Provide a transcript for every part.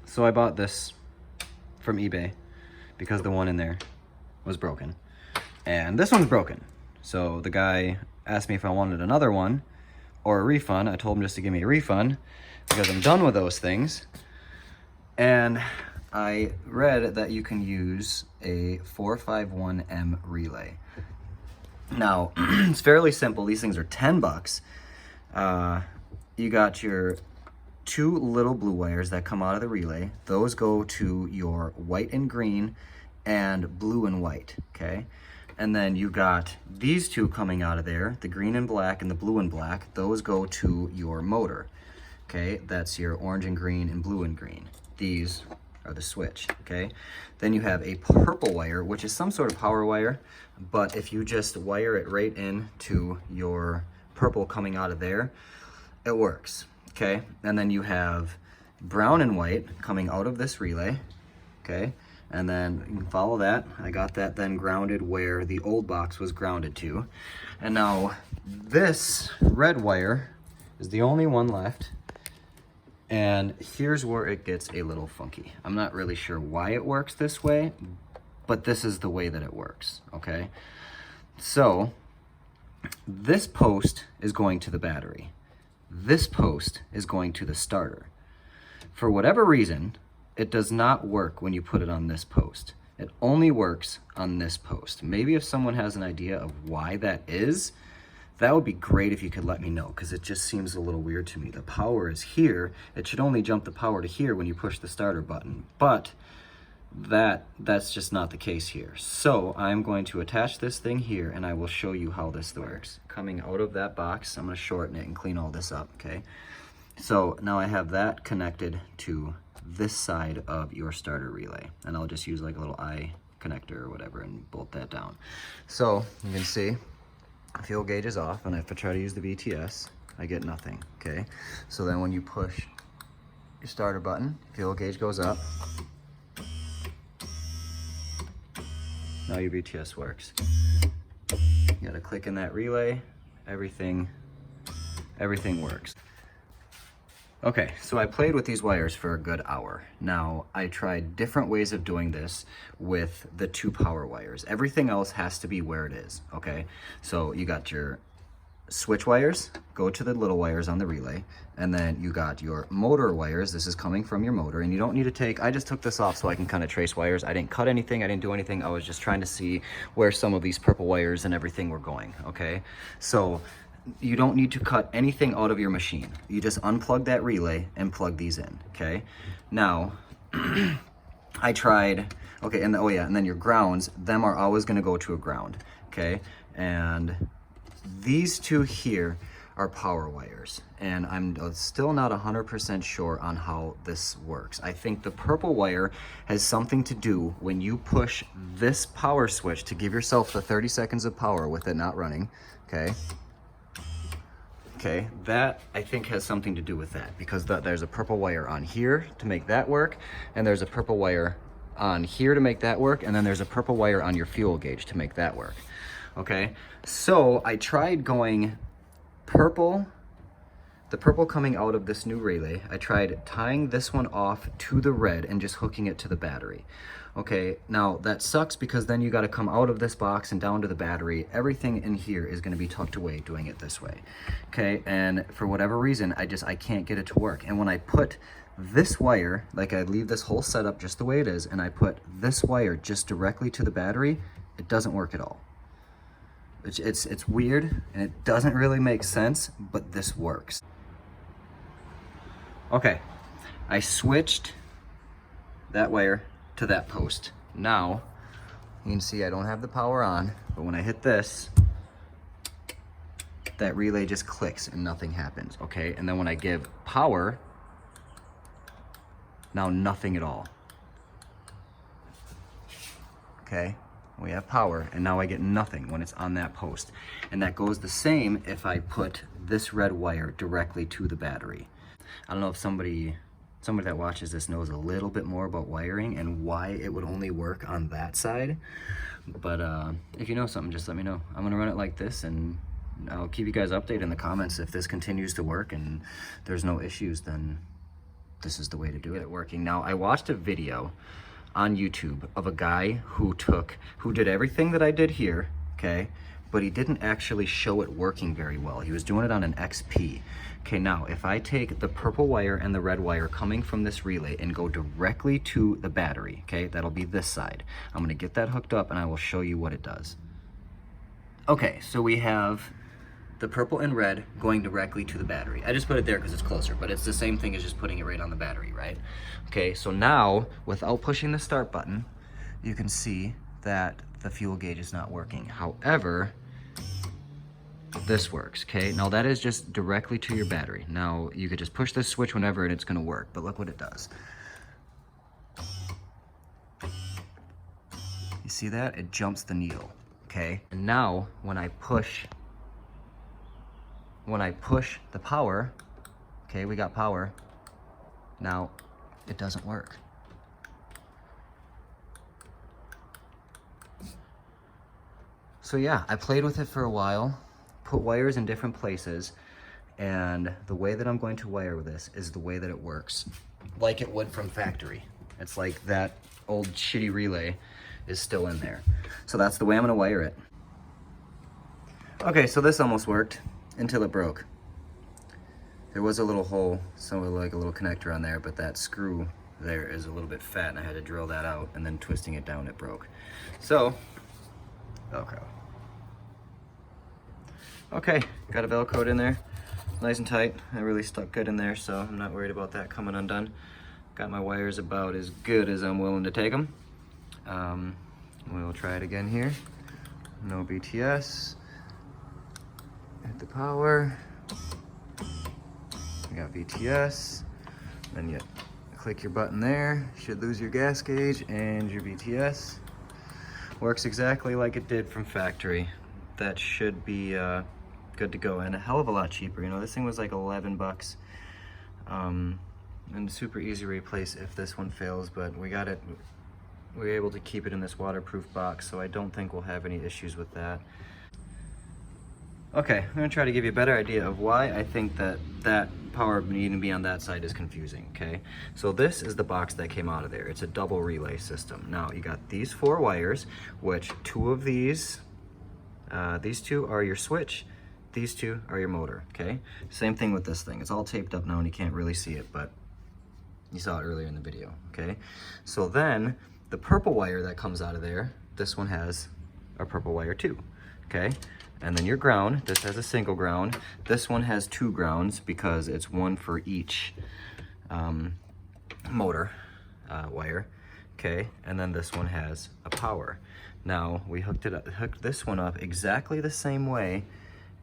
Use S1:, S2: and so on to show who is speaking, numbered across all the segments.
S1: So I bought this from eBay because the one in there was broken. And this one's broken. So the guy asked me if I wanted another one or a refund. I told him just to give me a refund because I'm done with those things. And I read that you can use a 451M relay. Now, it's fairly simple. These things are 10 bucks. You got your 2 little blue wires that come out of the relay. Those go to your white and green and blue and white, okay? And then you got these 2 coming out of there, the green and black and the blue and black. Those go to your motor, okay? That's your orange and green and blue and green. These are the switch, okay? Then you have a purple wire, which is some sort of power wire, but if you just wire it right in to your purple coming out of there, it works, okay? And then you have brown and white coming out of this relay, okay? And then you can follow that. I got that then grounded where the old box was grounded to. And now this red wire is the only one left. And here's where it gets a little funky. I'm not really sure why it works this way, but this is the way that it works, okay? So this post is going to the battery. This post is going to the starter. For whatever reason, it does not work when you put it on this post. It only works on this post. Maybe if someone has an idea of why that is, that would be great if you could let me know, because it just seems a little weird to me. The power is here. It should only jump the power to here when you push the starter button, but that's just not the case here. So I'm going to attach this thing here and I will show you how this works. Coming out of that box, I'm going to shorten it and clean all this up, okay? So now I have that connected to this side of your starter relay, and I'll just use like a little eye connector or whatever and bolt that down. So you can see fuel gauge is off, and if I try to use the VTS, I get nothing, okay? So then when you push your starter button, fuel gauge goes up. Now your VTS works. You gotta click in that relay, everything works. Okay, so I played with these wires for a good hour. Now, I tried different ways of doing this with the 2 power wires. Everything else has to be where it is, okay? So you got your switch wires, go to the little wires on the relay, and then you got your motor wires. This is coming from your motor, and you don't need to take, I just took this off so I can kind of trace wires. I didn't cut anything, I didn't do anything. I was just trying to see where some of these purple wires and everything were going, okay? So you don't need to cut anything out of your machine. You just unplug that relay and plug these in, okay? Now, I tried, okay, and oh yeah, and then your grounds, them are always gonna go to a ground, okay? And these 2 here are power wires, and I'm still not 100% sure on how this works. I think the purple wire has something to do when you push this power switch to give yourself the 30 seconds of power with it not running, okay? Okay, that I think has something to do with that, because there's a purple wire on here to make that work, and there's a purple wire on here to make that work, and then there's a purple wire on your fuel gauge to make that work. Okay, so I tried going purple, the purple coming out of this new relay. I tried tying this one off to the red and just hooking it to the battery. Okay, now that sucks because then you got to come out of this box and down to the battery. Everything in here is going to be tucked away doing it this way. Okay, and for whatever reason, I can't get it to work. And when I put this wire, like I leave this whole setup just the way it is, and I put this wire just directly to the battery, it doesn't work at all. It's weird and it doesn't really make sense, but this works. Okay, I switched that wire to that post. Now, you can see I don't have the power on, but when I hit this, that relay just clicks and nothing happens, okay? And then when I give power, now nothing at all. Okay, we have power, and now I get nothing when it's on that post. And that goes the same if I put this red wire directly to the battery. I don't know if somebody that watches this knows a little bit more about wiring and why it would only work on that side, but if you know something, just let me know. I'm gonna run it like this, and I'll keep you guys updated in the comments. If this continues to work and there's no issues, then this is the way to do it working. Now, I watched a video on YouTube of a guy who did everything that I did here, okay? But he didn't actually show it working very well. He was doing it on an XP. Okay, now if I take the purple wire and the red wire coming from this relay and go directly to the battery, okay, that'll be this side. I'm gonna get that hooked up and I will show you what it does. Okay, so we have the purple and red going directly to the battery. I just put it there because it's closer, but it's the same thing as just putting it right on the battery, right? Okay, so now, without pushing the start button, you can see that the fuel gauge is not working. However, this works, okay? Now that is just directly to your battery. Now, you could just push this switch whenever and it's gonna work, but look what it does. You see that? It jumps the needle, okay? And now, when I push the power, okay, we got power, now it doesn't work. So yeah, I played with it for a while, put wires in different places, and the way that I'm going to wire this is the way that it works, like it would from factory. It's like that old shitty relay is still in there. So that's the way I'm gonna wire it. Okay, so this almost worked until it broke. There was a little hole, somewhat like a little connector on there, but that screw there is a little bit fat and I had to drill that out, and then twisting it down, it broke. So, Velcro. Okay, got a Velcro in there, nice and tight. It really stuck good in there, so I'm not worried about that coming undone. Got my wires about as good as I'm willing to take them. We'll try it again here. No BTS. Hit the power. We got BTS. Then you click your button there. Should lose your gas gauge and your BTS. Works exactly like it did from factory. That should be good to go, and a hell of a lot cheaper. You know, this thing was like 11 bucks. And super easy to replace if this one fails, but we got it. We were able to keep it in this waterproof box, so I don't think we'll have any issues with that. Okay, I'm gonna try to give you a better idea of why I think that power needing to be on that side is confusing, okay? So this is the box that came out of there. It's a double relay system. Now, you got these 4 wires, which 2 of these two are your switch, these 2 are your motor, okay? Same thing with this thing. It's all taped up now and you can't really see it, but you saw it earlier in the video, okay? So then, the purple wire that comes out of there, this one has a purple wire too, okay? And then your ground, this has a single ground. This one has 2 grounds because it's one for each motor wire, okay? And then this one has a power. Now, we hooked this one up exactly the same way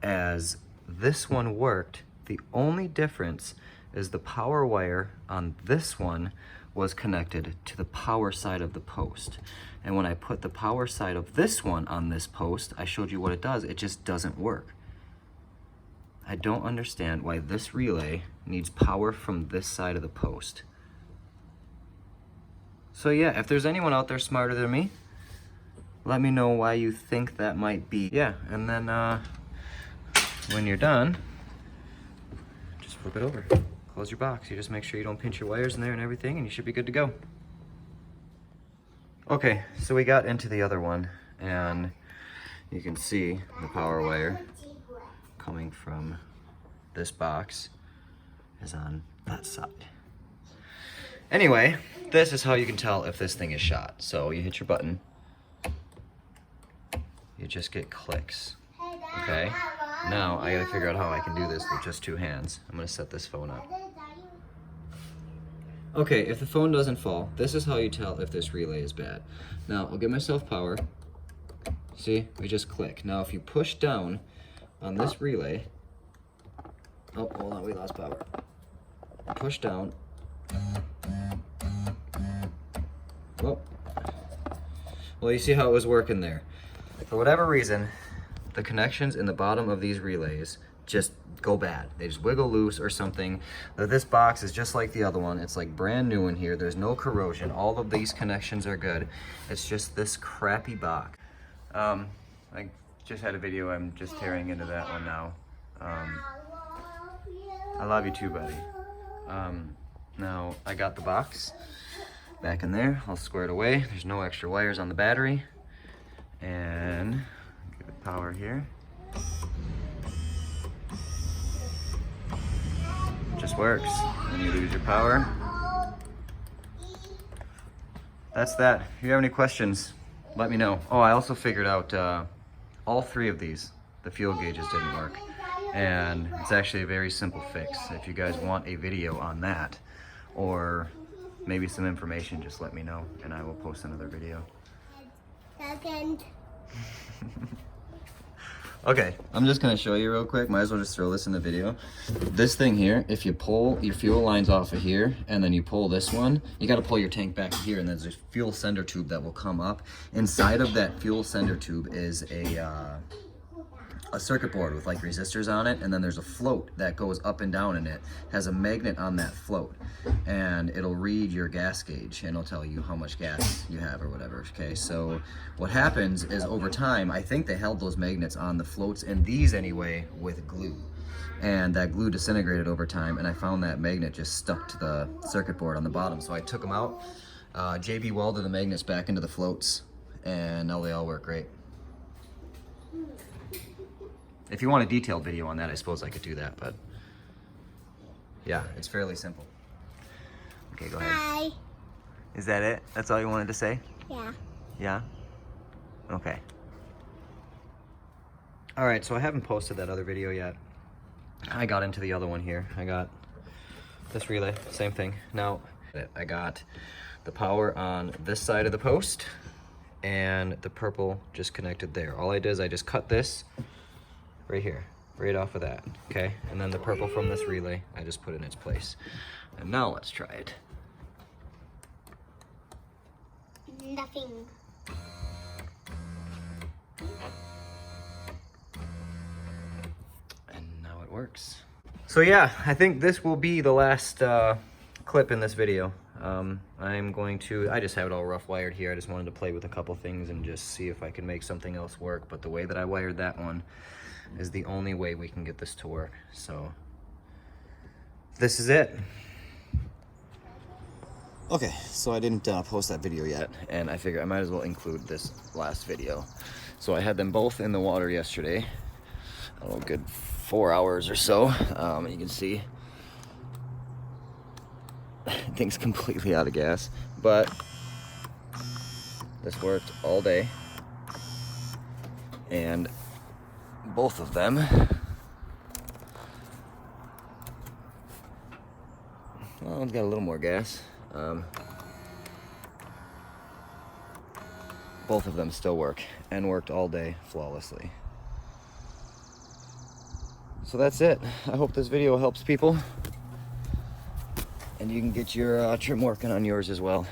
S1: as this one worked. The only difference is the power wire on this one was connected to the power side of the post. And when I put the power side of this one on this post, I showed you what it does. It just doesn't work. I don't understand why this relay needs power from this side of the post. So yeah, if there's anyone out there smarter than me, let me know why you think that might be. Yeah, and then when you're done, just flip it over. Close your box. You just make sure you don't pinch your wires in there and everything, and you should be good to go. Okay, so we got into the other one, and you can see the power wire coming from this box is on that side. Anyway, this is how you can tell if this thing is shot. So you hit your button, you just get clicks, okay? Now I gotta figure out how I can do this with just 2 hands. I'm gonna set this phone up. Okay, if the phone doesn't fall, this is how you tell if this relay is bad. Now, I'll give myself power. See, we just click. Now, if you push down on this relay, oh, hold on, we lost power. Push down. Oh. Well, you see how it was working there. For whatever reason, the connections in the bottom of these relays just go bad. They just wiggle loose or something. This box is just like the other one. It's like brand new in here. There's no corrosion. All of these connections are good. It's just this crappy box. I just had a video. I'm just tearing into that one now. I love you too, buddy. Now I got the box back in there, all squared away. There's no extra wires on the battery. And give it power here. It just works. Then you lose your power. That's that. If you have any questions, let me know. Oh, I also figured out all 3 of these, the fuel gauges didn't work. And it's actually a very simple fix. If you guys want a video on that, or maybe some information, just let me know and I will post another video.
S2: Second.
S1: Okay, I'm just gonna show you real quick. Might as well just throw this in the video. This thing here, if you pull your fuel lines off of here and then you pull this one, you gotta pull your tank back here, and there's a fuel sender tube that will come up. Inside of that fuel sender tube is a circuit board with like resistors on it, and then there's a float that goes up and down, and it has a magnet on that float, and it'll read your gas gauge and it'll tell you how much gas you have or whatever. Okay, so what happens is over time, I think they held those magnets on the floats in these anyway with glue, and that glue disintegrated over time, and I found that magnet just stuck to the circuit board on the bottom. So I took them out, JB welded the magnets back into the floats, and now they all work great. If you want a detailed video on that, I suppose I could do that, but yeah, it's fairly simple. Okay, go ahead.
S2: Hi.
S1: Is that it? That's all you wanted to say?
S2: Yeah.
S1: Yeah? Okay. All right, so I haven't posted that other video yet. I got into the other one here. I got this relay, same thing. Now, I got the power on this side of the post, and the purple just connected there. All I did is I just cut this right here, right off of that, okay? And then the purple from this relay, I just put in its place. And now let's try it.
S2: Nothing.
S1: And now it works. So yeah, I think this will be the last clip in this video. I just have it all rough wired here. I just wanted to play with a couple things and just see if I can make something else work. But the way that I wired that one is the only way we can get this to work. So this is it. Okay, so I didn't post that video yet, and I figured I might as well include this last video. So I had them both in the water yesterday, a good 4 hours or so. You can see thing's completely out of gas, but this worked all day, and both of them, well, one's got a little more gas. Both of them still work, and worked all day flawlessly. So that's it. I hope this video helps people, and you can get your trim working on yours as well.